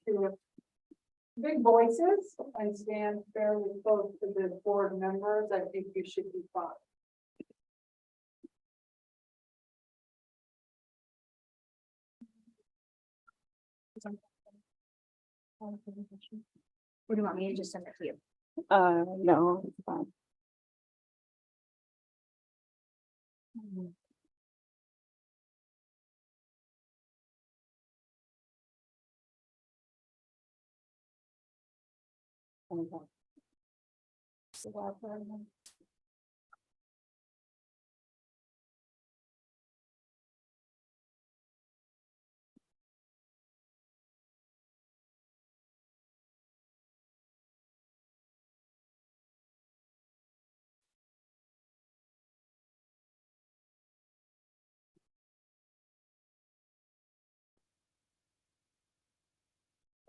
to big voices and stand fairly close to the board members, I think you should be fine. Or do you want me to just send it to you? No, it's fine.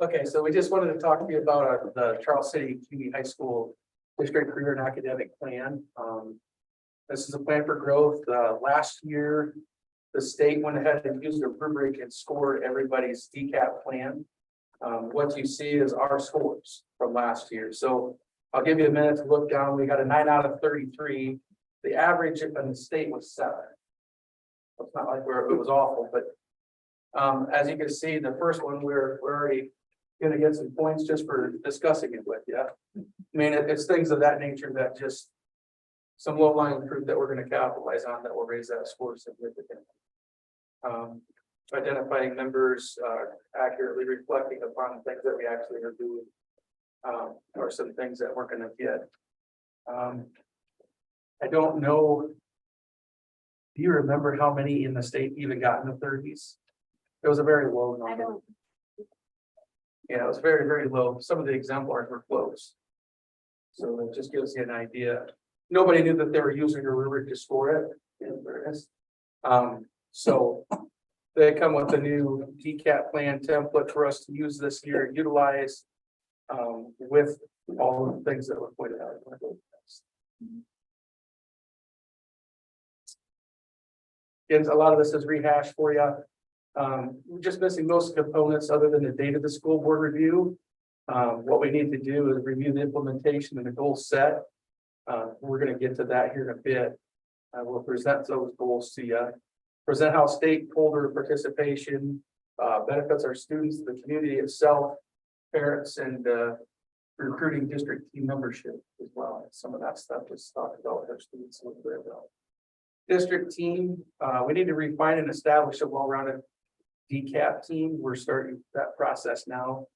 Okay, so we just wanted to talk to you about the Charles City Community High School District Career and Academic Plan. This is a plan for growth. Last year, the state went ahead and used a rubric and scored everybody's DCAP plan. What you see is our scores from last year. So I'll give you a minute to look down. We got a 9 out of 33. The average in the state was 7. It's not like it was awful, but as you can see, the first one we're already going to get some points just for discussing it with you. I mean, it's things of that nature that just some low-lying fruit that we're going to capitalize on that will raise that score significantly. Identifying members, accurately reflecting upon things that we actually are doing, or some things that we're going to get. I don't know. Do you remember how many in the state even got in the 30s? It was a very low number. I don't. Yeah, it was very, very low. Some of the exemplars were close. So it just gives you an idea. Nobody knew that they were using a rubric to score it. In fairness. So they come with a new DCAP plan template for us to use this year, and utilize with all of the things that were pointed out. Again, a lot of this is rehashed for you. We're just missing most components other than the date of the school board review. What we need to do is review the implementation and the goal set. We're going to get to that here in a bit. We'll present those goals to you. Present how stakeholder participation benefits our students, the community itself, parents, and recruiting district team membership as well. Some of that stuff is talked about with our students a little bit ago. District team, we need to refine and establish a well-rounded DCAP team. We're starting that process now.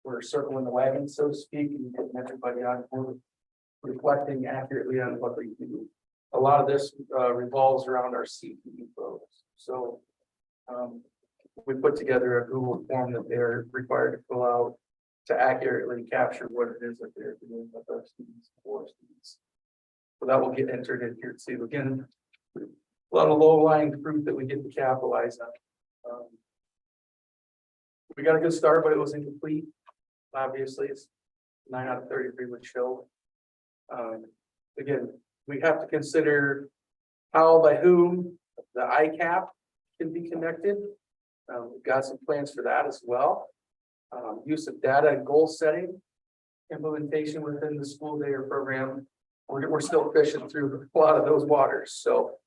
We're circling the wagon, so to speak, and getting everybody on board, reflecting accurately on what we do. A lot of this revolves around our CPE folks. So we put together a Google form that they're required to fill out to accurately capture what it is that they're doing with our students, for students. So that will get entered in here too. Again, a lot of low-lying fruit that we get to capitalize on. We got a good start, but it was incomplete. Obviously, it's 9 out of 33 would show. Again, we have to consider how, by whom, the ICAP can be connected. We've got some plans for that as well. Use of data and goal setting, implementation within the school day or program. We're still fishing through a lot of those waters, so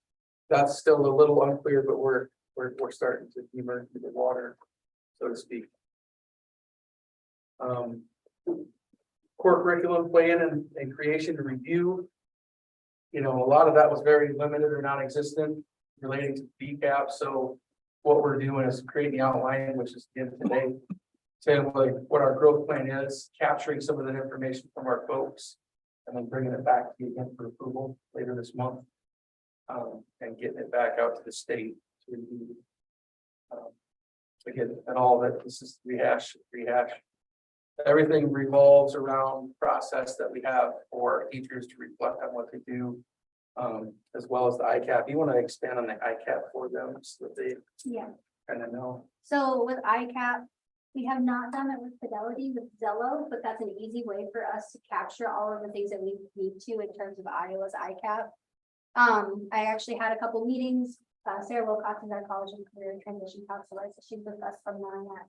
that's still a little unclear, but we're starting to emerge into the water, so to speak. Core curriculum plan and creation and review. You know, a lot of that was very limited or non-existent relating to DCAP. So what we're doing is creating the outline, which is again today, saying what our growth plan is, capturing some of that information from our folks, and then bringing it back to you again for approval later this month, and getting it back out to the state to review. Again, and all of it, this is rehash. Everything revolves around process that we have for teachers to reflect on what they do, as well as the ICAP. You want to expand on the ICAP for them so that they kind of know. So with ICAP, we have not done it with Fidelity with Zello, but that's an easy way for us to capture all of the things that we need to in terms of Iowa's ICAP. I actually had a couple meetings. Sarah Wilcox is our college and career transition counselor, so she's with us from NARNet.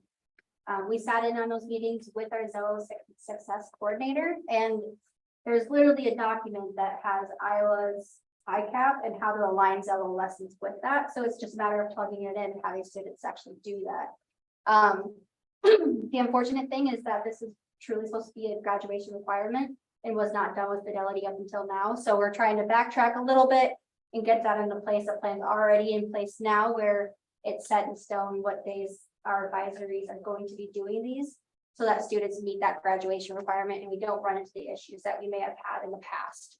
We sat in on those meetings with our Zello success coordinator, and there's literally a document that has Iowa's ICAP and how to align Zello lessons with that. So it's just a matter of plugging it in and having students actually do that. The unfortunate thing is that this is truly supposed to be a graduation requirement and was not done with fidelity up until now. So we're trying to backtrack a little bit and get that into place. The plan's already in place now where it's set in stone what days our advisories are going to be doing these, so that students meet that graduation requirement and we don't run into the issues that we may have had in the past.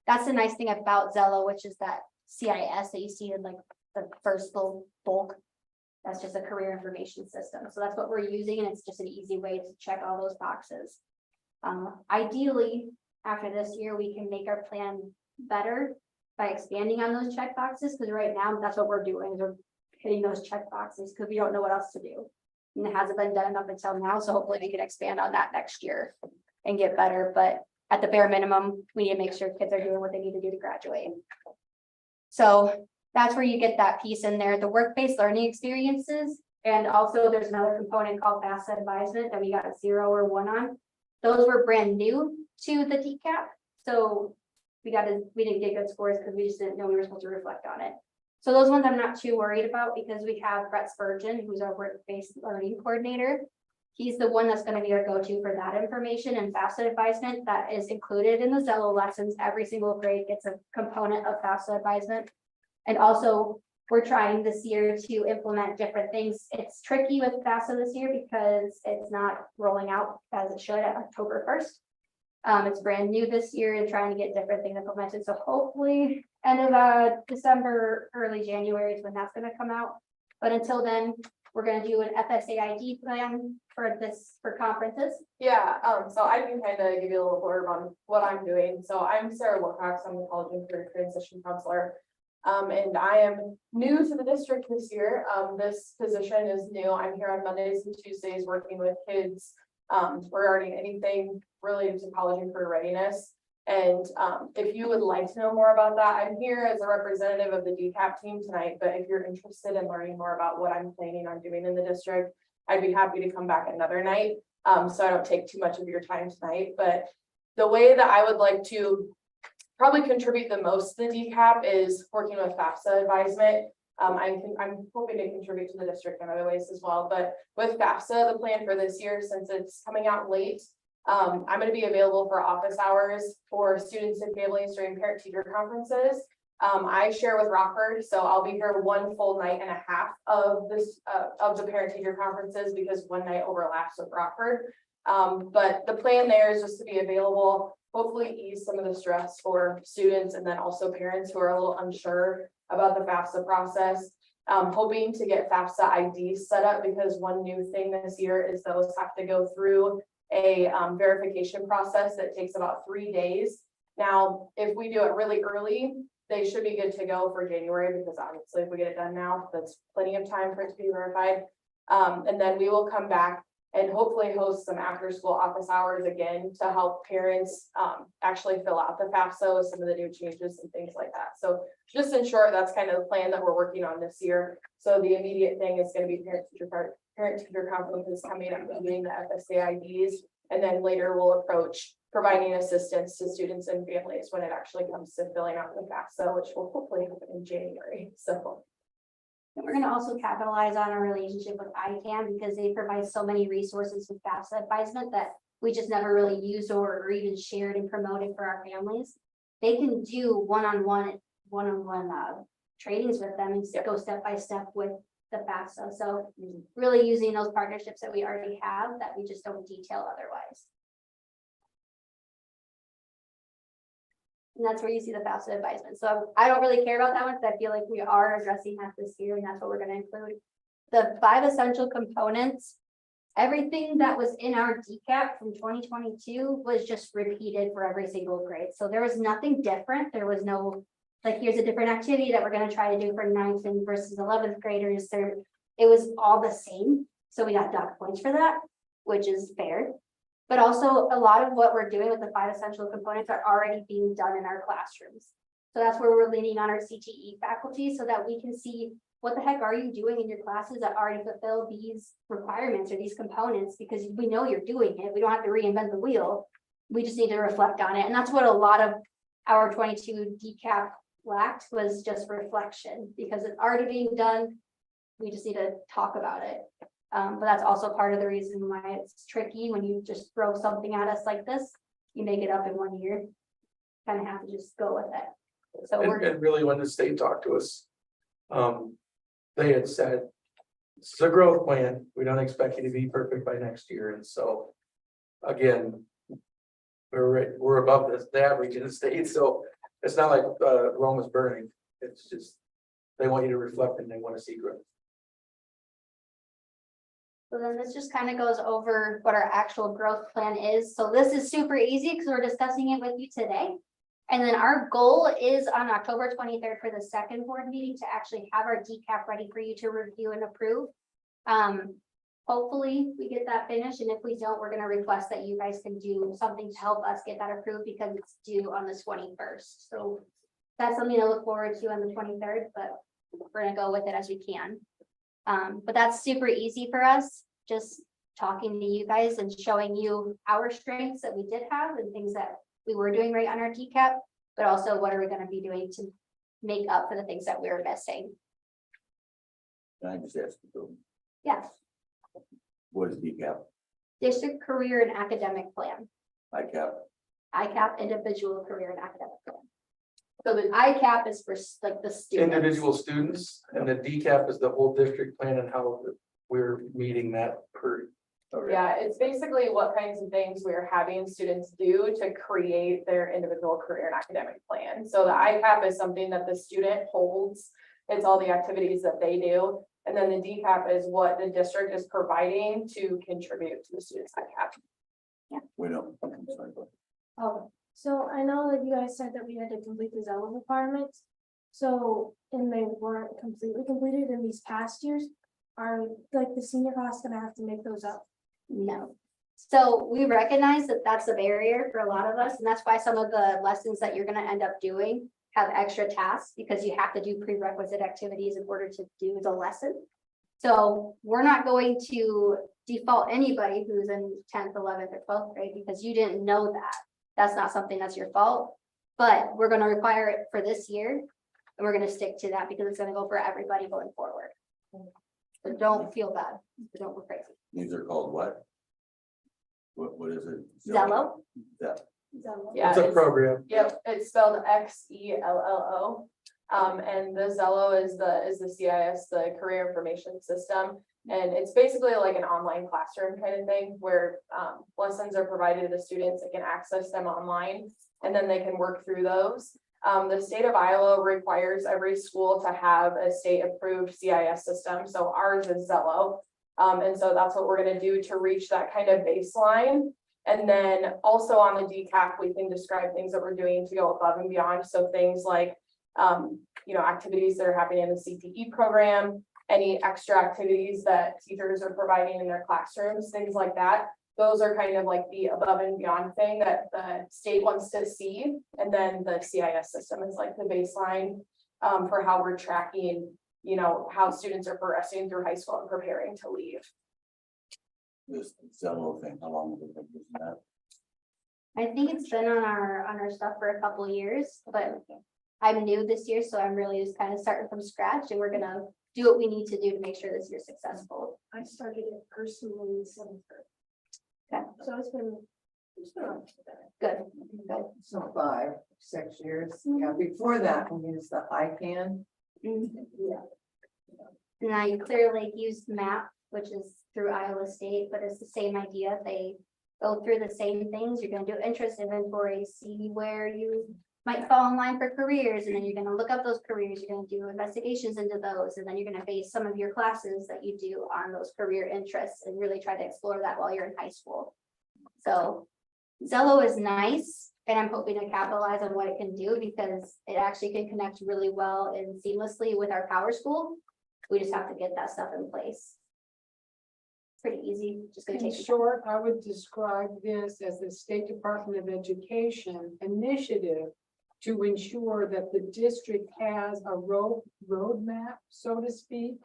That's the nice thing about Zello, which is that CIS that you see in like the first little bulk. That's just a career information system. So that's what we're using, and it's just an easy way to check all those boxes. Ideally, after this year, we can make our plan better by expanding on those check boxes, because right now that's what we're doing, is we're hitting those check boxes because we don't know what else to do. And it hasn't been done up until now, so hopefully we can expand on that next year and get better. But at the bare minimum, we need to make sure kids are doing what they need to do to graduate. So that's where you get that piece in there, the work-based learning experiences. And also there's another component called FAFSA advisement that we got a 0 or 1 on. Those were brand new to the DCAP. So we didn't get good scores because we just didn't know we were supposed to reflect on it. So those ones I'm not too worried about, because we have Brett Spurgeon, who's our work-based learning coordinator. He's the one that's going to be our go-to for that information, and FAFSA advisement that is included in the Zello lessons. Every single grade gets a component of FAFSA advisement. And also we're trying this year to implement different things. It's tricky with FAFSA this year because it's not rolling out as it should at October 1st. It's brand new this year and trying to get different things implemented. So hopefully end of December, early January is when that's going to come out. But until then, we're going to do an FSAID plan for conferences. Yeah, so I can kind of give you a little blurb on what I'm doing. So I'm Sarah Wilcox, I'm the college and career transition counselor. And I am new to the district this year. This position is new. I'm here on Mondays and Tuesdays working with kids regarding anything related to college and career readiness. And if you would like to know more about that, I'm here as a representative of the DCAP team tonight. But if you're interested in learning more about what I'm planning on doing in the district, I'd be happy to come back another night. So I don't take too much of your time tonight. But the way that I would like to probably contribute the most to the DCAP is working with FAFSA advisement. I'm hoping to contribute to the district in other ways as well, but with FAFSA, the plan for this year, since it's coming out late, I'm going to be available for office hours for students and families during parent teacher conferences. I share with Rockford, so I'll be here 1 full night and a half of this of the parent teacher conferences because one night overlaps with Rockford. But the plan there is just to be available, hopefully ease some of the stress for students and then also parents who are a little unsure about the FAFSA process. Hoping to get FAFSA IDs set up because one new thing this year is those have to go through a verification process that takes about 3 days. Now, if we do it really early, they should be good to go for January, because obviously if we get it done now, that's plenty of time for it to be verified. And then we will come back and hopefully host some after school office hours again to help parents actually fill out the FAFSA with some of the new changes and things like that. So just in short, that's kind of the plan that we're working on this year. So the immediate thing is going to be parent teacher conferences coming up and doing the FSAIDs. And then later we'll approach providing assistance to students and families when it actually comes to filling out the FAFSA, which will hopefully happen in January. So. And we're going to also capitalize on our relationship with ICANN because they provide so many resources with FAFSA advisement that we just never really used or even shared and promoted for our families. They can do one-on-one trainings with them and go step by step with the FAFSA. So really using those partnerships that we already have that we just don't detail otherwise. And that's where you see the FAFSA advisement. So I don't really care about that one because I feel like we are addressing that this year, and that's what we're going to include. The 5 essential components, everything that was in our DCAP from 2022 was just repeated for every single grade. So there was nothing different. There was no, like, here's a different activity that we're going to try to do for 9th and versus 11th graders. It was all the same. So we got dock points for that, which is fair. But also a lot of what we're doing with the 5 essential components are already being done in our classrooms. So that's where we're leaning on our CTE faculty so that we can see what the heck are you doing in your classes that already fulfill these requirements or these components, because we know you're doing it. We don't have to reinvent the wheel. We just need to reflect on it. And that's what a lot of our 22 DCAP lacked, was just reflection, because it's already being done. We just need to talk about it. But that's also part of the reason why it's tricky when you just throw something at us like this. You make it up in 1 year. Kind of have to just go with it. So we're And really, when the state talked to us, they had said, this is a growth plan. We don't expect you to be perfect by next year. And so, again, we're above the average in the state. So it's not like Rome is burning. It's just, they want you to reflect and they want to see growth. So then this just kind of goes over what our actual growth plan is. So this is super easy because we're discussing it with you today. And then our goal is on October 23rd for the second board meeting to actually have our DCAP ready for you to review and approve. Hopefully we get that finished, and if we don't, we're going to request that you guys can do something to help us get that approved because it's due on the 21st. So that's something to look forward to on the 23rd, but we're going to go with it as we can. But that's super easy for us, just talking to you guys and showing you our strengths that we did have and things that we were doing right on our DCAP, but also what are we going to be doing to make up for the things that we're missing. Can I just ask you, Yes, what is DCAP? district career and academic plan, ICAP? ICAP individual career and academic plan. So the ICAP is for like the students. Individual students, and the DCAP is the whole district plan and how we're meeting that per. Yeah, it's basically what kinds of things we're having students do to create their individual career and academic plan. So the ICAP is something that the student holds. It's all the activities that they do. And then the DCAP is what the district is providing to contribute to the student's ICAP. We don't. I'm sorry, but Oh, so I know that you guys said that we had to complete the Zello requirements. So, and they weren't completely completed in these past years. Are like the senior class gonna have to make those up? No. So we recognize that that's a barrier for a lot of us, and that's why some of the lessons that you're gonna end up doing have extra tasks, because you have to do prerequisite activities in order to do the lesson. So we're not going to default anybody who's in 10th, 11th, or 12th grade because you didn't know that. That's not something that's your fault, but we're gonna require it for this year, and we're gonna stick to that because it's gonna go for everybody going forward. So don't feel bad, don't go crazy. these are called what? What is it? Zello. That, Yeah, It's a program. Yep, it's spelled XELLO. And the Zello is the CIS, the Career Information System. And it's basically like an online classroom kind of thing where lessons are provided to the students, they can access them online, and then they can work through those. The state of Iowa requires every school to have a state approved CIS system. So ours is Zello. And so that's what we're going to do to reach that kind of baseline. And then also on the DCAP, we can describe things that we're doing to go above and beyond. So things like, activities that are happening in the CTE program, any extra activities that teachers are providing in their classrooms, things like that. Those are kind of like the above and beyond thing that the state wants to see. And then the CIS system is like the baseline for how we're tracking, how students are progressing through high school and preparing to leave. this Zello thing, how long have we been using that? I think it's been on our stuff for a couple years, but I'm new this year, so I'm really just kind of starting from scratch, and we're gonna do what we need to do to make sure this year's successful. I started it personally in 7th grade. Okay. So it's been. Good, good. So 5, 6 years, yeah, before that, we used the ICANN. Yeah. And I Clear Lake used MAP, which is through Iowa State, but it's the same idea. They go through the same things. You're gonna do interest inventory, see where you might fall in line for careers, and then you're gonna look up those careers. You're gonna do investigations into those, and then you're gonna base some of your classes that you do on those career interests and really try to explore that while you're in high school. So Zello is nice, and I'm hoping to capitalize on what it can do because it actually can connect really well and seamlessly with our Power School. We just have to get that stuff in place. Pretty easy, just gonna In take. short, I would describe this as the State Department of Education initiative to ensure that the district has a roadmap, so to speak,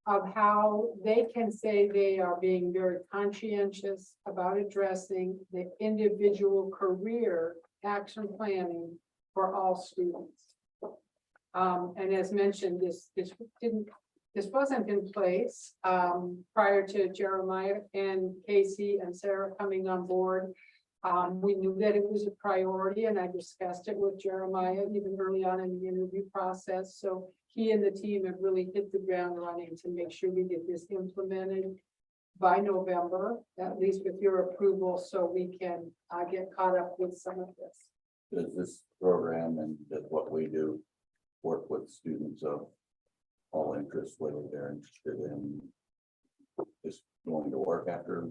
of how they can say they are being very conscientious about addressing the individual career action planning for all students. And as mentioned, this wasn't in place, prior to Jeremiah and Casey and Sarah coming on board. We knew that it was a priority, and I discussed it with Jeremiah even early on in the interview process. So he and the team have really hit the ground running to make sure we get this implemented by November, at least with your approval, so we can get caught up with some of this. Does this program and that what we do work with students of all interests, whether they're interested in just going to work after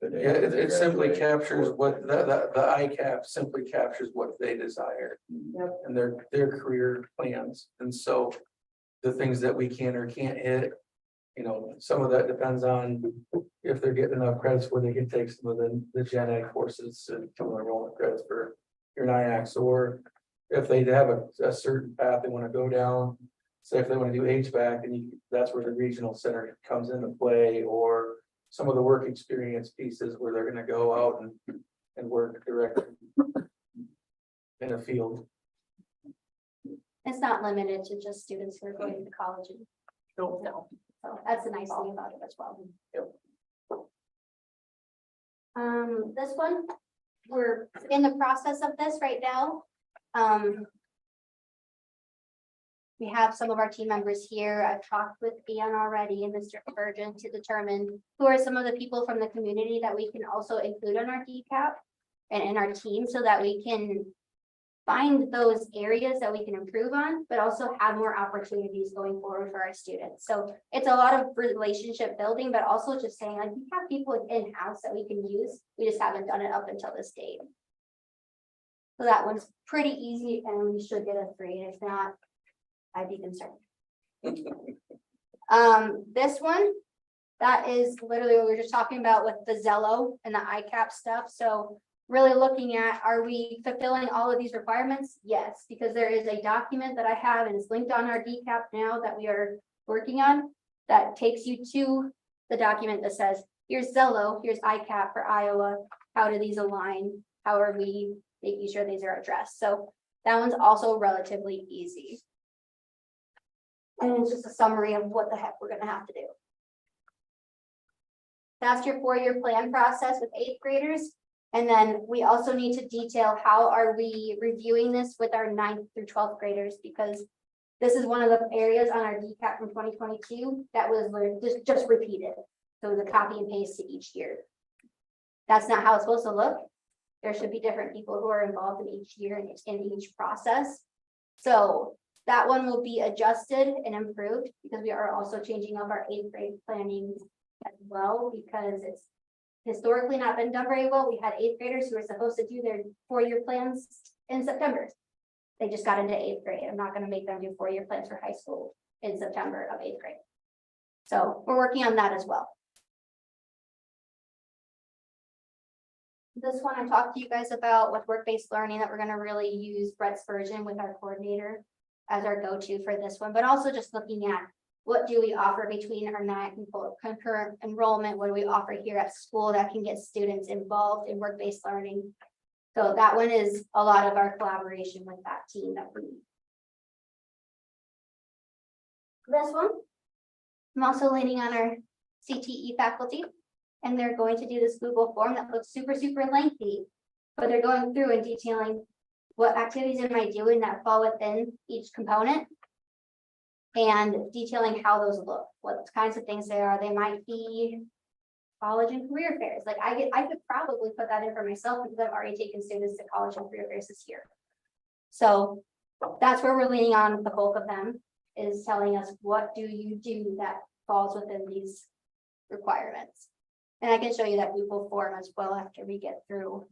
the day? Yeah, after it they simply graduate, captures or- what the ICAP simply captures what they desire. Yep. And their career plans. And so the things that we can or can't hit, you know, some of that depends on if they're getting enough credits where they can take some of the gen ed courses and total enrollment credits for your NIACs, or if they have a certain path they want to go down. Say if they want to do HVAC, and that's where the regional center comes into play, or some of the work experience pieces where they're gonna go out and work directly in a field. It's not limited to just students who are going to college. No. So that's the nice thing about it as well. Yep. This one, we're in the process of this right now. We have some of our team members here. I've talked with Ian already and Mr. Virgin to determine who are some of the people from the community that we can also include on our DCAP and in our team, so that we can find those areas that we can improve on, but also have more opportunities going forward for our students. So it's a lot of relationship building, but also just saying, like, we have people in-house that we can use. We just haven't done it up until this date. So that one's pretty easy, and we should get a 3. If not, I'd be concerned. This one, that is literally what we were just talking about with the Zello and the ICAP stuff. So really looking at, are we fulfilling all of these requirements? Yes, because there is a document that I have, and it's linked on our DCAP now that we are working on, that takes you to the document that says, here's Zello, here's ICAP for Iowa. How do these align? How are we making sure these are addressed? So that one's also relatively easy. And it's just a summary of what the heck we're gonna have to do. That's your 4-year plan process with 8th graders. And then we also need to detail how are we reviewing this with our 9th through 12th graders, because this is one of the areas on our DCAP from 2022 that was just repeated. So the copy and paste to each year. That's not how it's supposed to look. There should be different people who are involved in each year and in each process. So that one will be adjusted and improved, because we are also changing up our 8th grade planning as well, because it's historically not been done very well. We had 8th graders who were supposed to do their 4-year plans in September. They just got into 8th grade. I'm not going to make them do 4-year plans for high school in September of 8th grade. So we're working on that as well. This one I talked to you guys about with work-based learning, that we're going to really use Brett's version with our coordinator as our go-to for this one, but also just looking at what do we offer between our concurrent enrollment, what do we offer here at school that can get students involved in work-based learning. So that one is a lot of our collaboration with that team that we need. This one, I'm also leaning on our CTE faculty, and they're going to do this Google form that looks super, super lengthy, but they're going through and detailing what activities am I doing that fall within each component, and detailing how those look, what kinds of things they are. They might be college and career fairs. Like I could probably put that in for myself, because I've already taken students to college and career fairs this year. So that's where we're leaning on the bulk of them, is telling us what do you do that falls within these requirements. And I can show you that Google form as well after we get through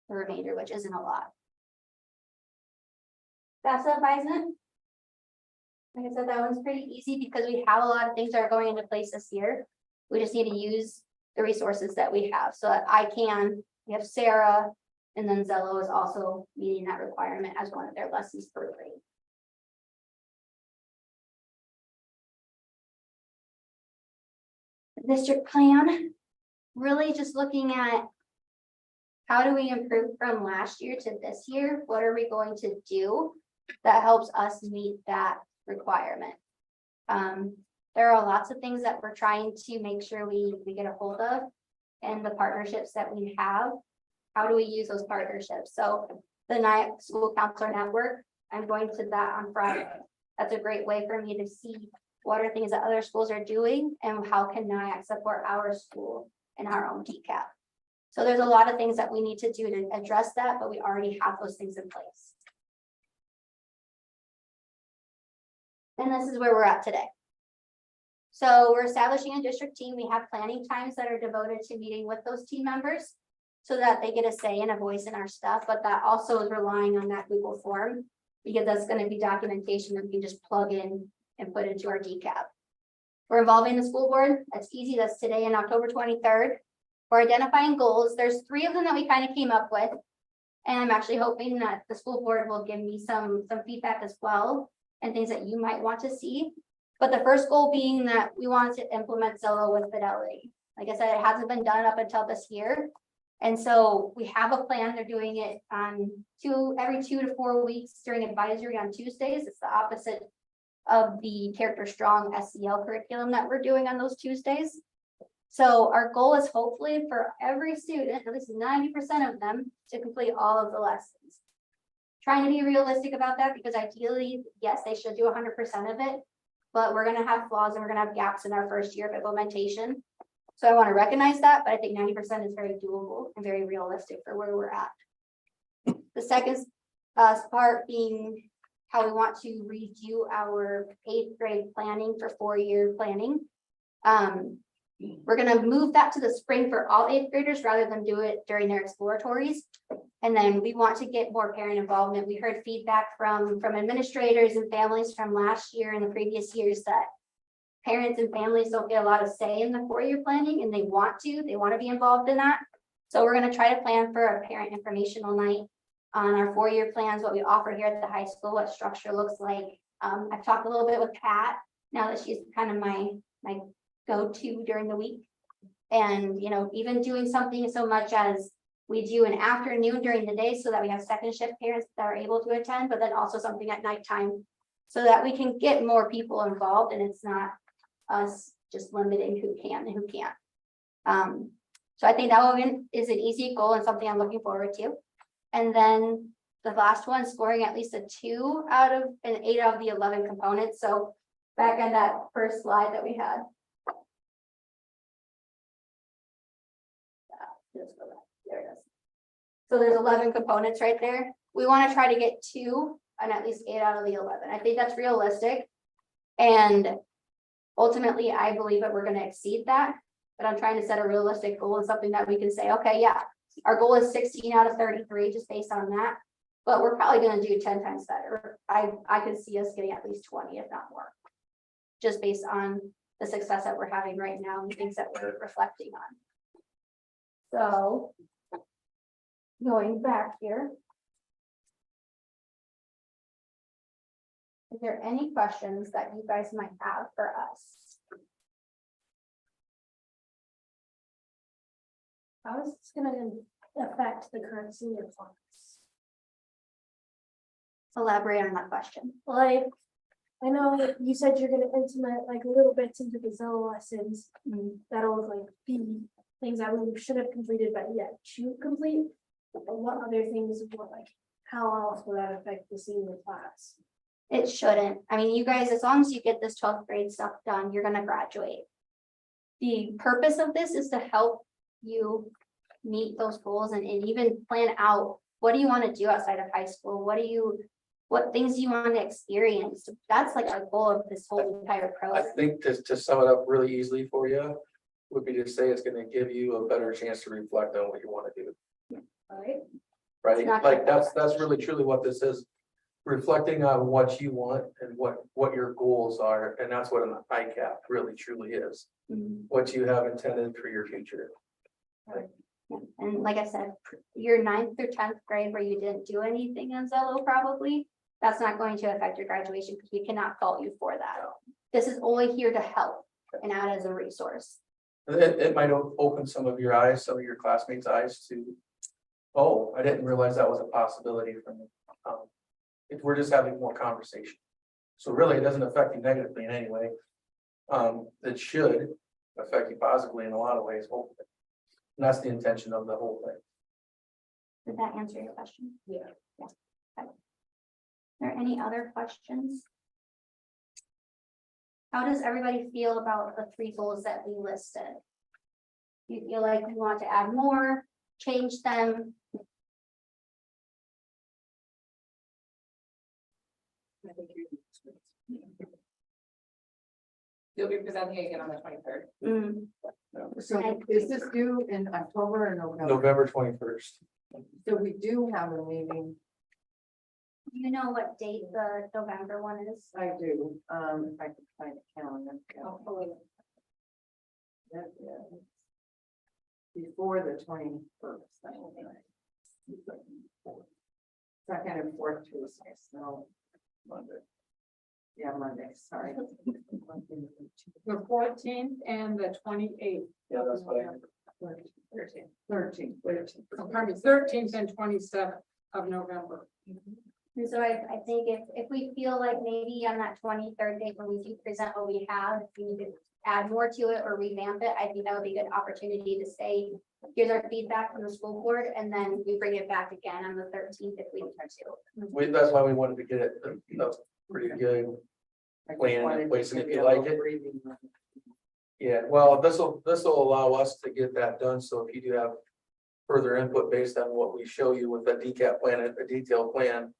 the remainder, which isn't a lot. That's advisement. Like I said, that one's pretty easy, because we have a lot of things that are going into place this year. We just need to use the resources that we have, so that we have Sarah, And then Zello is also meeting that requirement as one of their lessons per grade. District plan, really just looking at how do we improve from last year to this year? What are we going to do that helps us meet that requirement? There are lots of things that we're trying to make sure we get a hold of, and the partnerships that we have. How do we use those partnerships? So the NIAC School Counselor Network, I'm going to that on Friday. That's a great way for me to see what are things that other schools are doing and how can NIAC support our school and our own TCAP. So there's a lot of things that we need to do to address that, but we already have those things in place. And this is where we're at today. So we're establishing a district team. We have planning times that are devoted to meeting with those team members so that they get a say and a voice in our stuff, but that also is relying on that Google form because that's going to be documentation that we can just plug in and put into our DCAP. We're involving the school board. That's easy. That's today and October 23rd. We're identifying goals. There's 3 of them that we kind of came up with. And I'm actually hoping that the school board will give me some feedback as well and things that you might want to see. But the first goal being that we want to implement Zello with fidelity. Like I said, it hasn't been done up until this year. And so we have a plan. They're doing it on every 2 to 4 weeks during advisory on Tuesdays. It's the opposite of the Character Strong SEL curriculum that we're doing on those Tuesdays. So our goal is hopefully for every student, at least 90% of them, to complete all of the lessons. Trying to be realistic about that because ideally, yes, they should do 100% of it, but we're going to have flaws and we're going to have gaps in our first year of implementation. So I want to recognize that, but I think 90% is very doable and very realistic for where we're at. The second part being how we want to redo our 8th grade planning for 4-year planning. We're going to move that to the spring for all 8th graders rather than do it during their exploratories. And then we want to get more parent involvement. We heard feedback from administrators and families from last year and the previous years that parents and families don't get a lot of say in the 4-year planning and they want to be involved in that. So we're going to try to plan for a parent informational night on our 4-year plans, what we offer here at the high school, what structure looks like. I've talked a little bit with Pat now that she's kind of my go-to during the week. And, you know, even doing something so much as we do an afternoon during the day so that we have second shift parents that are able to attend, but then also something at nighttime so that we can get more people involved and it's not us just limiting who can and who can't. So I think that one is an easy goal and something I'm looking forward to. And then the last one, scoring at least a 2 out of an 8 out of the 11 components. So back on that first slide that we had. There it is. So there's 11 components right there. We want to try to get 2 and at least 8 out of the 11. I think that's realistic. And ultimately, I believe that we're going to exceed that. But I'm trying to set a realistic goal and something that we can say, okay, yeah, our goal is 16 out of 33 just based on that. But we're probably going to do 10 times better. I could see us getting at least 20, if not more, just based on the success that we're having right now and things that we're reflecting on. So going back here. Is there any questions that you guys might have for us? How is this gonna affect the current senior class? Elaborate on that question. Like, I know that you said you're gonna implement like little bits into the Zello lessons. That'll like be things that we should have completed, but yet to complete. But what other things, how else will that affect the senior class? It shouldn't. I mean, you guys, as long as you get this 12th grade stuff done, you're going to graduate. The purpose of this is to help you meet those goals and even plan out what do you want to do outside of high school? What things do you want to experience? That's like our goal of this whole entire I program. think to sum it up really easily for you would be to say it's going to give you a better chance to reflect on what you want to do. All right. Right? Not Like that- that's really truly what this is. Reflecting on what you want and what your goals are. And that's what an ICAP really truly is. Mhm. What you have intended for your future. Yeah, and like I said, your 9th through 10th grade where you didn't do anything on Zello probably, that's not going to affect your graduation because we cannot fault you for that. This is only here to help and add as a resource. It might open some of your eyes, some of your classmates' eyes to, oh, I didn't realize that was a possibility for me. If we're just having more conversation. So really, it doesn't affect you negatively in any way. It should affect you positively in a lot of ways, hopefully. And that's the intention of the whole thing. Did that answer your question? Yeah. Yeah. Okay. Are there any other questions? How does everybody feel about the 3 goals that we listed? You feel like you want to add more, change them? You'll be presenting again on the 23rd. Mm, So is this due in October or November? November 21st. So we do have a meeting. Do you know what date the November one is? I do, if I can find a calendar. That is before the 21st. Second and fourth Tuesdays, no. Monday. Yeah, Monday, sorry. The 14th and the 28th. Yeah, that's what I. 13. Oh, pardon me, 13th and 27th of November. And so I think if we feel like maybe on that 23rd date when we do present what we have, if we need to add more to it or revamp it, I think that would be a good opportunity to say, here's our feedback from the school board, and then we bring it back again on the 13th if we need to. That's why we wanted to get it pretty good. Plan in place, and if you like it. Yeah, well, this will allow us to get that done, so if you do have further input based on what we show you with the decap plan, a detailed plan,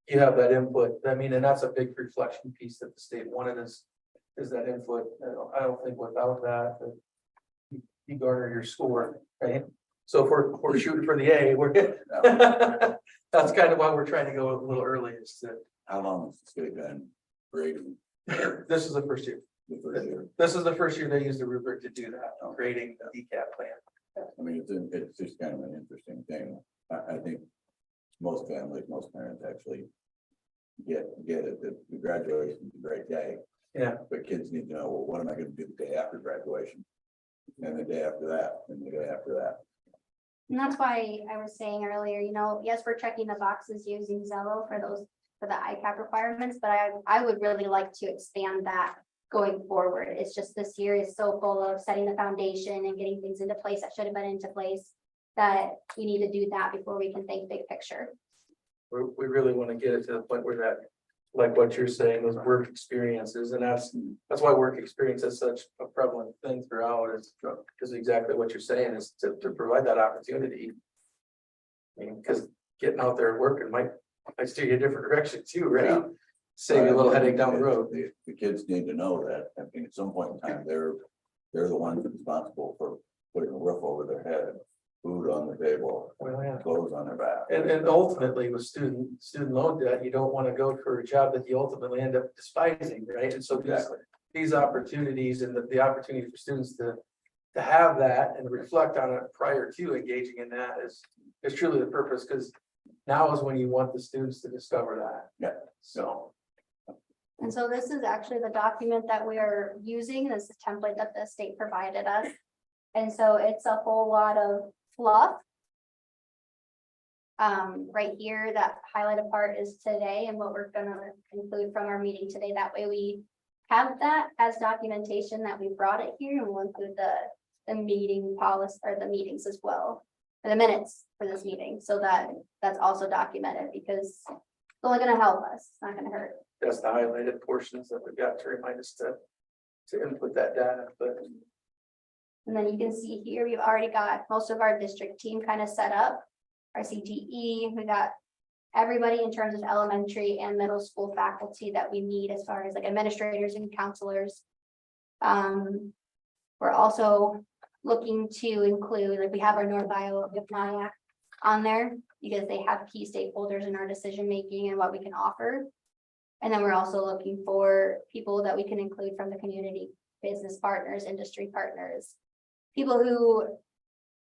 you have that input. I mean, and that's a big reflection piece that the state wanted is that input. I don't think without that, you garner your score, right? So if we're shooting for the A, we're that's kind of why we're trying to go a little early is to. How long has the state been grading This is the first year. the first year? This is the first year they used the rubric to do that, grading the decap plan. I mean, it's just kind of an interesting thing. I think most families, most parents actually get it, that the graduation is a great day. Yeah. But kids need to know, well, what am I gonna do the day after graduation? And the day after that, and the day after that. And that's why I was saying earlier, yes, we're checking the boxes using Zello for the ICAP requirements, but I would really like to expand that going forward. It's just this year is so full of setting the foundation and getting things into place that should have been into place, that we need to do that before we can think big picture. We really want to get it to the point where that, like what you're saying, those work experiences, and that's why work experience is such a prevalent thing throughout, is exactly what you're saying, is to provide that opportunity. I mean, because getting out there and working might steer you a different direction too, right? Yeah. Save you a little headache down the road. The kids need to know that, I mean, at some point in time, they're the ones responsible for putting a roof over their head, food on the table, Well, yeah. clothes on their back. And ultimately with student loan debt, you don't want to go for a job that you ultimately end up despising, right? And so Exactly. these opportunities and the opportunity for students to have that and reflect on it prior to engaging in that is truly the purpose, because now is when you want the students to discover that. Yeah. So. And so this is actually the document that we are using. This is a template that the state provided us. And so it's a whole lot of fluff. Right here, that highlighted part is today and what we're gonna include from our meeting today. That way we have that as documentation that we brought it here, and we'll include the meeting policy or the meetings as well. For the minutes for this meeting, so that's also documented, because it's only gonna help us, it's not gonna hurt. That's the highlighted portions that we've got to remind us to input that data, but. And then you can see here, we've already got most of our district team kind of set up. Our CTE, we got everybody in terms of elementary and middle school faculty that we need as far as like administrators and counselors. We're also looking to include, like we have our North Iowa Nyack on there because they have key stakeholders in our decision making and what we can offer. And then we're also looking for people that we can include from the community, business partners, industry partners, people who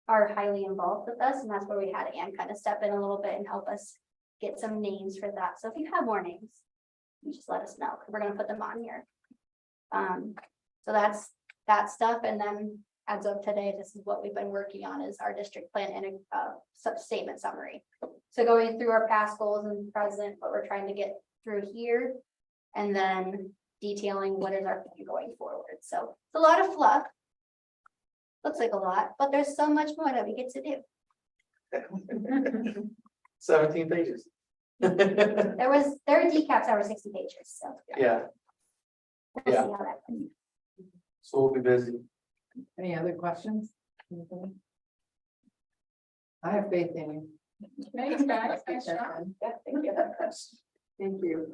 are highly involved with us, and that's where we had Ann kind of step in a little bit and help us get some names for that. So if you have more names, you just let us know, because we're gonna put them on here. So that's that stuff, and then as of today, this is what we've been working on, is our district plan and a statement summary. So going through our past goals and present, what we're trying to get through here, and then detailing what is our plan going forward. So it's a lot of fluff. Looks like a lot, but there's so much more that we get to do. 17 pages. There are decaps that were 60 pages, so Yeah, we'll Yeah. see how that goes. so we'll be busy. Any other questions? Anybody? I have faith in you. Thanks, guys. Thanks, Sean. Yeah, thank you. Thank you.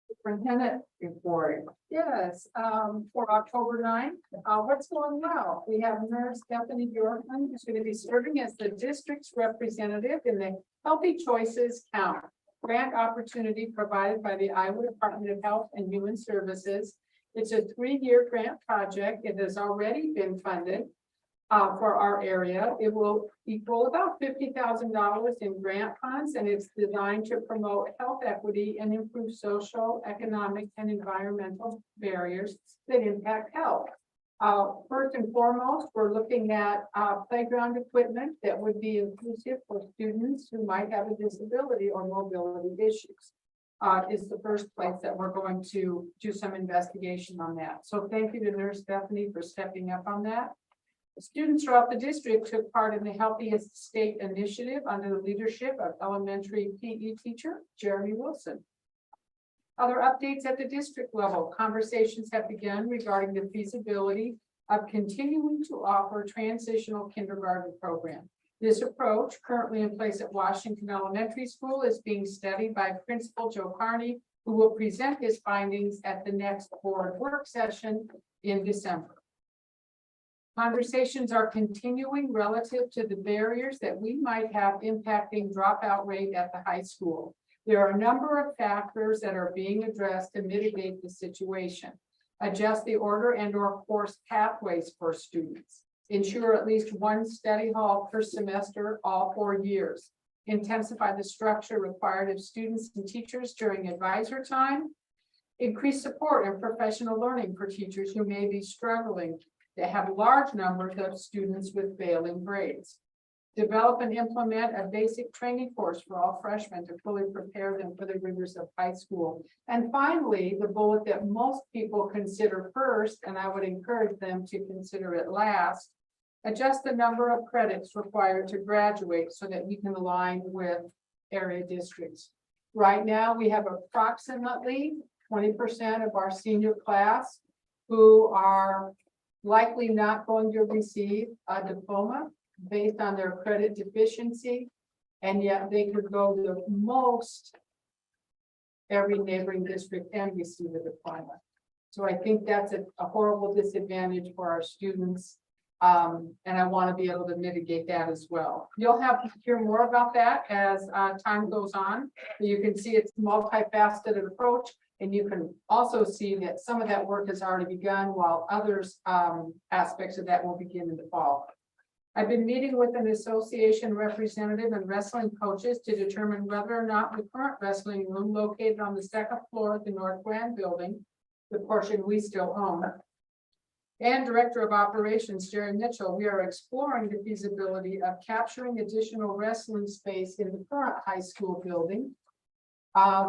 Superintendent report. Yes, for October 9th, what's going well? We have Nurse Stephanie Bjorkman, who's going to be serving as the district's representative in the Healthy Choices Count grant opportunity provided by the Iowa Department of Health and Human Services. It's a 3-year grant project. It has already been funded for our area. It will equal about $50,000 in grant funds, and it's designed to promote health equity and improve social, economic, and environmental barriers that impact health. First and foremost, we're looking at playground equipment that would be inclusive for students who might have a disability or mobility issues. Is the first place that we're going to do some investigation on that. So thank you to Nurse Stephanie for stepping up on that. Students throughout the district took part in the Healthiest State Initiative under the leadership of elementary PE teacher Jeremy Wilson. Other updates at the district level, conversations have begun regarding the feasibility of continuing to offer transitional kindergarten program. This approach, currently in place at Washington Elementary School, is being studied by Principal Joe Carney, who will present his findings at the next board work session in December. Conversations are continuing relative to the barriers that we might have impacting dropout rate at the high school. There are a number of factors that are being addressed to mitigate the situation. Adjust the order and/or course pathways for students. Ensure at least one study hall per semester all 4 years. Intensify the structure required of students and teachers during advisor time. Increase support and professional learning for teachers who may be struggling to have large numbers of students with failing grades. Develop and implement a basic training course for all freshmen to fully prepare them for the rigors of high school. And finally, the bullet that most people consider first, and I would encourage them to consider it last, adjust the number of credits required to graduate so that we can align with area districts. Right now, we have approximately 20% of our senior class who are likely not going to receive a diploma based on their credit deficiency, and yet they could go to most every neighboring district and receive a diploma. So I think that's a horrible disadvantage for our students. And I want to be able to mitigate that as well. You'll have to hear more about that as time goes on. You can see it's a multifaceted approach, and you can also see that some of that work has already begun, while others aspects of that will begin in the fall. I've been meeting with an association representative and wrestling coaches to determine whether or not the current wrestling room located on the 2nd floor of the North Grand building, the portion we still own, and Director of Operations, Jerry Mitchell, we are exploring the feasibility of capturing additional wrestling space in the current high school building.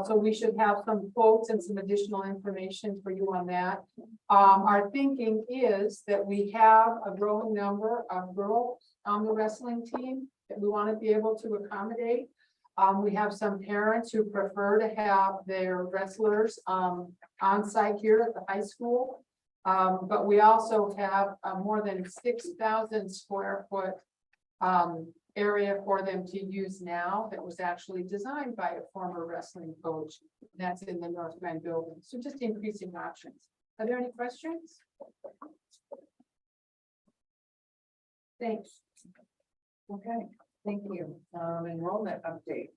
So we should have some quotes and some additional information for you on that. Our thinking is that we have a growing number of girls on the wrestling team that we want to be able to accommodate. We have some parents who prefer to have their wrestlers on site here at the high school. But we also have more than 6,000 square foot area for them to use now that was actually designed by a former wrestling coach. That's in the North Grand building. So just increasing options. Are there any questions? Thanks. Okay, thank you. Enrollment update.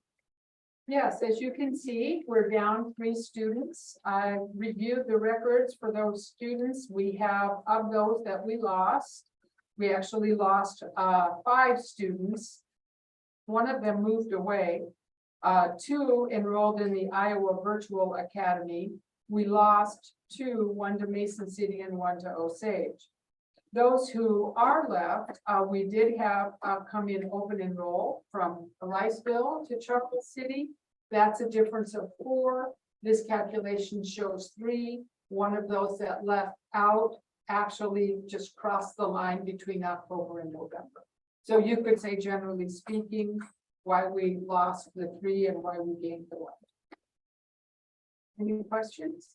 Yes, as you can see, we're down 3 students. I reviewed the records for those students. We have, of those that we lost, we actually lost 5 students. One of them moved away. 2 enrolled in the Iowa Virtual Academy. We lost 2, one to Mason City and one to Osage. Those who are left, we did have come in open enroll from Riceville to Charlotte City. That's a difference of 4. This calculation shows 3. One of those that left out actually just crossed the line between October and November. So you could say, generally speaking, why we lost the 3 and why we gained the 1. Any questions?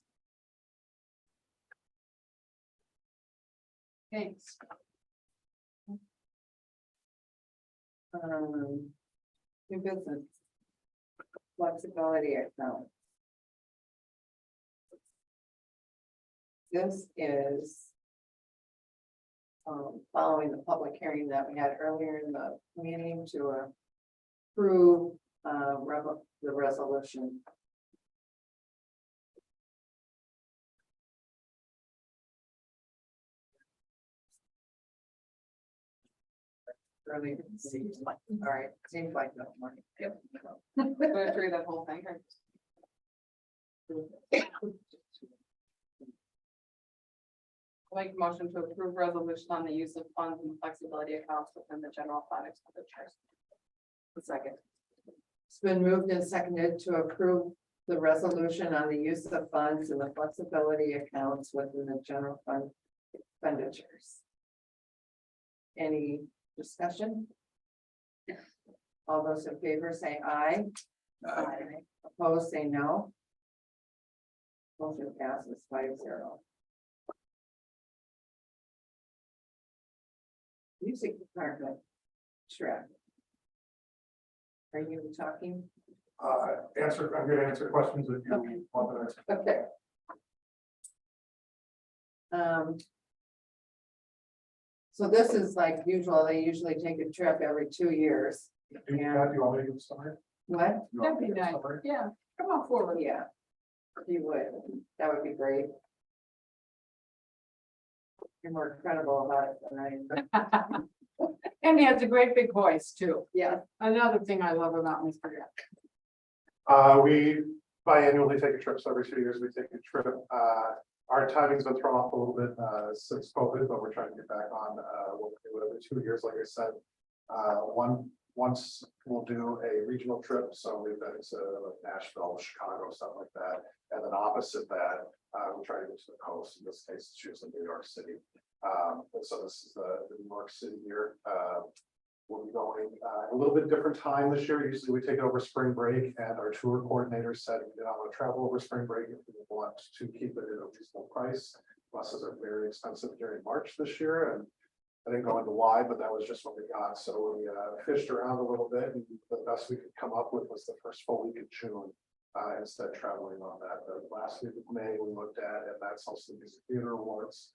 Thanks. New business. Flexibility account. This is following the public hearing that we had earlier in the meeting to approve the resolution. Early, seems like, all right, seems like no more. Yep. Go through that whole thing. Make a motion to approve resolution on the use of funds and flexibility accounts within the general fund expenditures. A second. It's been moved and seconded to approve the resolution on the use of funds and the flexibility accounts within the general fund expenditures. Any discussion? All those in favor say aye. Opposed, say no. Motion passes 5-0. Music department. Shrek. Are you talking? I'm gonna answer questions if you Okay. want to answer. Okay. So this is like usual, they usually take a trip every 2 years. Do you want me to get started? What? You want That'd me be to get nice. started? Yeah, come on forward. Yeah. If you would, that would be great. You're more credible about it than I am. And he has a great big voice too. Yeah. Another thing I love about Mr. Gatt. We biannually take a trip, so every 2 years we take a trip. Our timing's been thrown off a little bit since COVID, but we're trying to get back on. We'll do it every 2 years, like I said. Once we'll do a regional trip, so we've been to like Nashville, Chicago, something like that. And then opposite that, we try to go to the coast. In this case, it's usually New York City. And so this is the New York City year. We'll be going a little bit different time this year. Usually we take it over spring break, and our tour coordinator said we did not want to travel over spring break if we want to keep it at a reasonable price. Buses are very expensive during March this year, and I didn't go into why, but that was just what we got. So we fished around a little bit, and the best we could come up with was the first full week of June. Instead of traveling on that, the last week of May we looked at, and that's also the Music Theater Awards.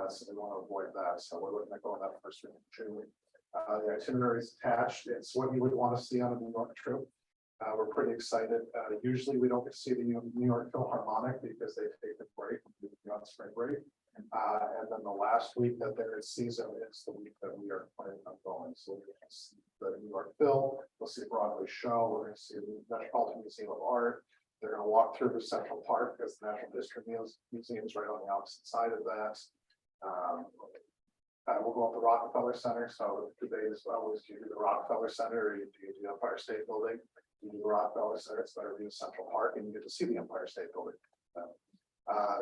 So we want to avoid that. So we're looking at going that first week of June. The itinerary is attached. It's what you would want to see on a New York trip. We're pretty excited. Usually we don't get to see the New York Philharmonic because they take a break on spring break. And then the last week that they're in season is the week that we are planning on going. So we're going to see the New York Phil, we'll see a Broadway show, we're going to see the Metropolitan Museum of Art. They're going to walk through the Central Park because the National History Museum is right on the opposite side of that. We'll go up the Rockefeller Center. So the debate is always, do you do the Rockefeller Center or do you do the Empire State Building? You do the Rockefeller Center, it's better to be in Central Park and you get to see the Empire State Building.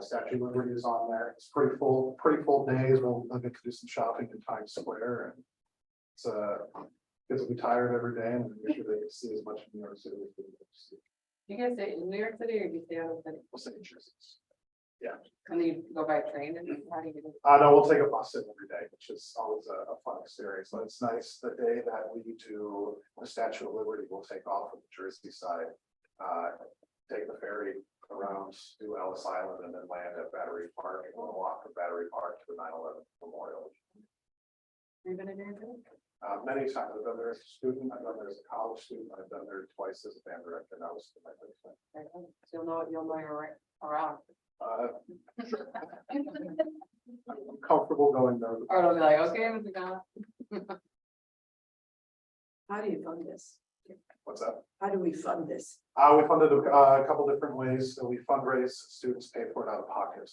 Statue of Liberty is on there. It's pretty full days. We'll get to do some shopping in Times Square, and it's kids will be tired every day, and make sure they get to see as much of New York City as they can see. You guys stay in New York City or do you stay out of the city? We'll say Massachusetts. And then you go by train and how do you get it? No, we'll take a bus in every day, which is always a fun experience. So it's nice the day that we do the Statue of Liberty, we'll take off from the Jersey side, take the ferry around to Ellis Island and then land at Battery Park and we'll walk from Battery Park to the 9/11 Memorial. Are you gonna do it? Many times I've done there as a student, I've done there as a college student, I've done there twice as a band director, and that was my first time. So you'll know you're right around. I'm comfortable going there. Or it'll be like, okay, Mr. Gunn. How do you fund this? What's that? How do we fund this? We funded a couple different ways. So we fundraise, students pay for it out of pocket.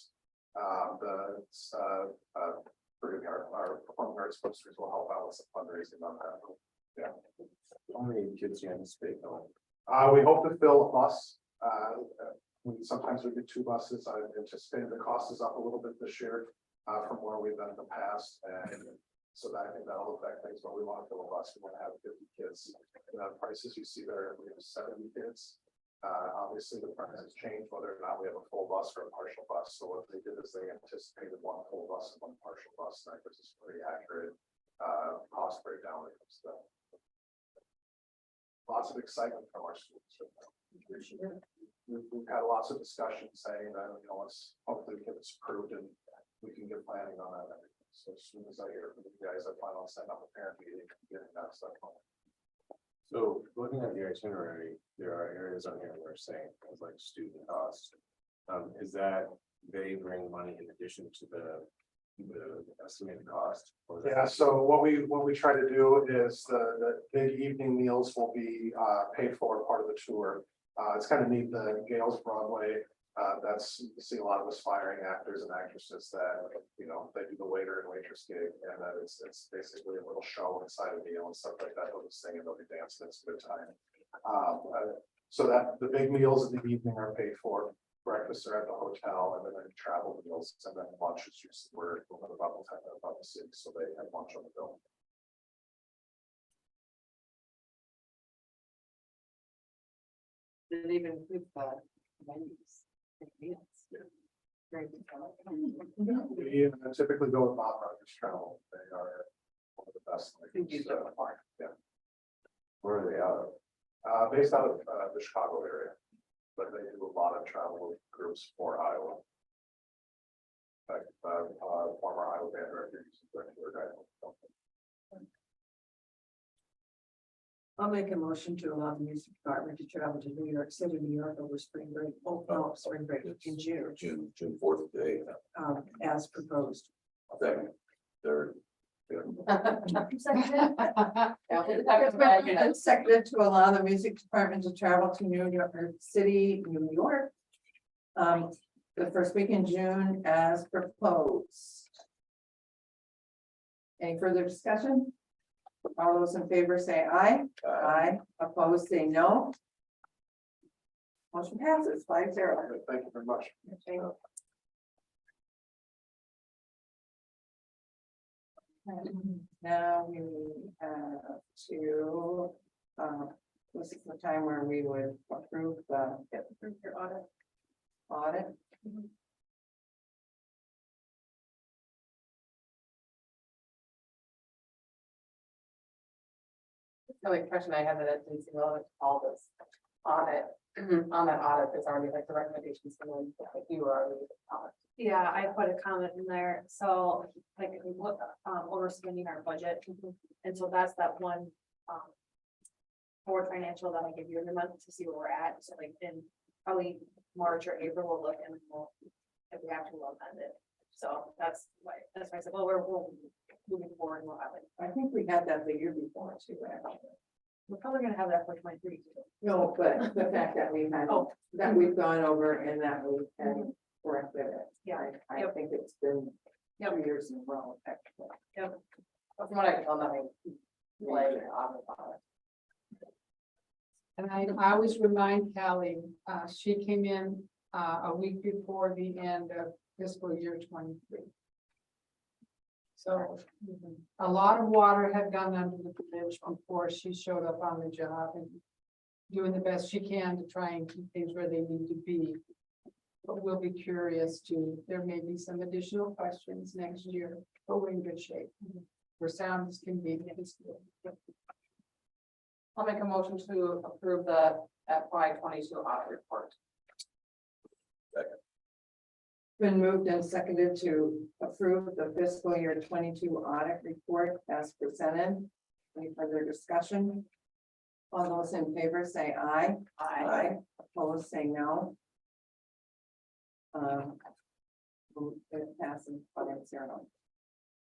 Our performing arts posters will help out with some fundraising on that. Yeah. How many kids you anticipate going? We hope to fill a bus. Sometimes we get 2 buses. I anticipate the cost is up a little bit this year from where we've been in the past. And so that, I think that'll affect things, but we want to fill a bus. We want to have 50 kids. The prices you see there, we have 70 kids. Obviously, the price has changed whether or not we have a full bus or a partial bus. So what they did is they anticipated 1 full bus and 1 partial bus. And that gives us a pretty accurate cost breakdown when it comes to that. Lots of excitement from our students. We've had lots of discussions saying that, let's hopefully get this approved and we can get planning on that. So as soon as I hear from you guys, I plan on setting up a parent meeting and getting that stuff going. So looking at the itinerary, there are areas on here where saying things like student costs. Is that they bring money in addition to the estimated cost? Or is that- Yeah, so what we try to do is the big evening meals will be paid for part of the tour. It's kind of neat, the Gales Broadway, you see a lot of aspiring actors and actresses that, they do the waiter and waitress gig, and that it's basically a little show inside a meal and stuff like that. They'll be singing, they'll be dancing, it's a good time. So that the big meals in the evening are paid for. Breakfasts are at the hotel, and then travel meals, and then lunch is usually where we're about the city, so they have lunch on the bill. Did it even include the menus? and meals? Great. We typically go with Bob Rogers Travel. They are one of the best. Think you did before. Yeah. Where are they out of? Based out of the Chicago area, but they do a lot of travel groups for Iowa. In fact, former Iowa band director used to go to their guide. I'll make a motion to allow the music department to travel to New York City, New York over spring break. Oh, no, spring break in June, June 4th to 8th. as proposed. Second, third. And seconded to allow the music department to travel to New York City, New York. The first week in June as proposed. Any further discussion? All those in favor say aye. Aye. Opposed, say no. Motion passes 5-0. Thank you very much. Now we have to, this is the time where we would approve your audit. Audit. The only question I had that didn't seem relevant to all this audit, on that audit, there's already like the recommendations from them, like you were already on it. Yeah, I put a comment in there, so like, if we look, overspending our budget, and so that's that one, forward financial that I give you every month to see where we're at, so like in probably March or April, we'll look and we'll, if we have to, we'll amend it. So that's why I said, well, we're moving forward, and we'll have it. I think we had that the year before too, actually. We're probably gonna have that for 23 too. No, but the fact that we had, Oh. that we've gone over and that we can correct it. Yeah. I Yep. think it's been Yep. 2 years in a row, actually. But from what I can tell, nothing like on the audit. And I always remind Callie, she came in a week before the end of fiscal year 23. So a lot of water had gone under the bridge before she showed up on the job and doing the best she can to try and keep things where they need to be. But we'll be curious too. There may be some additional questions next year, but we're in good shape. We're sound as can be. I'll make a motion to approve the FY22 audit report. Been moved and seconded to approve the fiscal year 22 audit report as presented. Any further discussion? All those in favor say aye. Aye. Opposed, say no. It passes 5-0.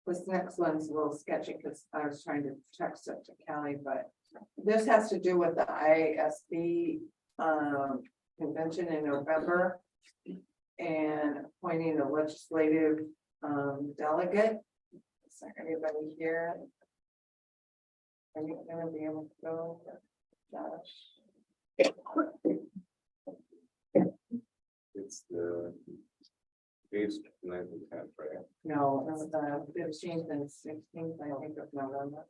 This next one's a little sketchy because I was trying to text it to Kelly, but this has to do with the ISB convention in November and appointing a legislative delegate. Is there anybody here? Are you gonna be able to go? Josh? It's the 8th, 9th, and 10th, right? No, it's the 15th and 16th, I think of November.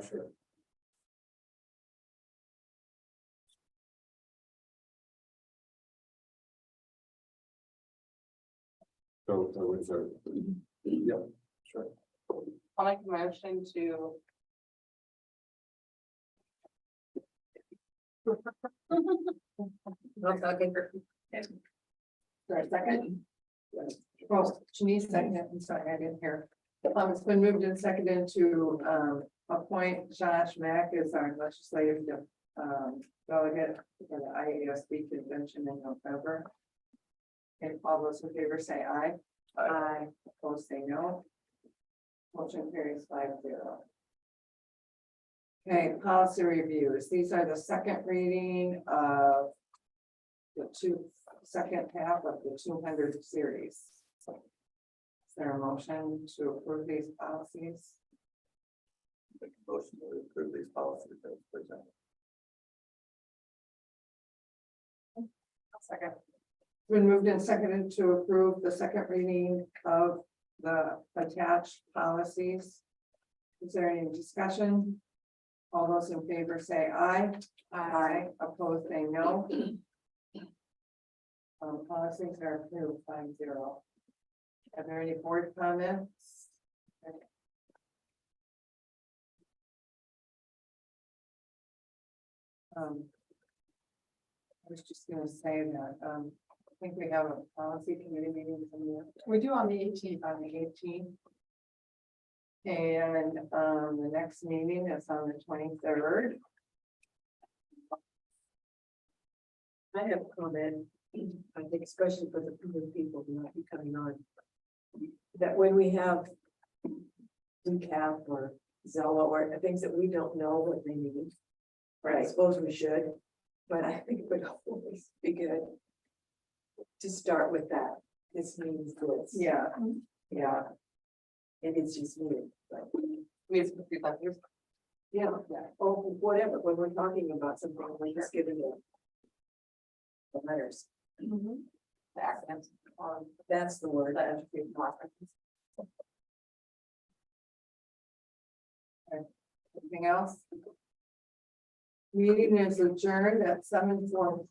Sure. So, is there? Yep, sure. I'll make a motion to. For a second? Well, Shanice seconded, I'm sorry, I didn't hear. It's been moved and seconded to appoint Josh Mack as our legislative delegate for the IASB convention in November. And all those in favor say aye. Aye. Opposed, say no. Motion carries 5-0. Okay, policy reviews. These are the second reading of the second half of the 200 series. Is there a motion to approve these policies? Make a motion to approve these policies as presented. Second. Been moved and seconded to approve the second reading of the attached policies. Is there any discussion? All those in favor say aye. Aye. Opposed, say no. Policies are approved 5-0. Are there any board comments? I was just gonna say that, I think we have a policy committee meeting coming up. We do on the 18th. On the 18th. And the next meeting is on the 23rd. I have a comment, I think especially for the people who might be coming on. That when we have decaf or Zello or things that we don't know what they need. I suppose we should, but I think it would always be good to start with that. This means this. Yeah. Yeah. And it's just me, but We have to do that. yeah, or whatever, when we're talking about something, we're just giving it. The letters, The accidents. that's the word. The education process. Anything else? Meeting is adjourned at 7:40.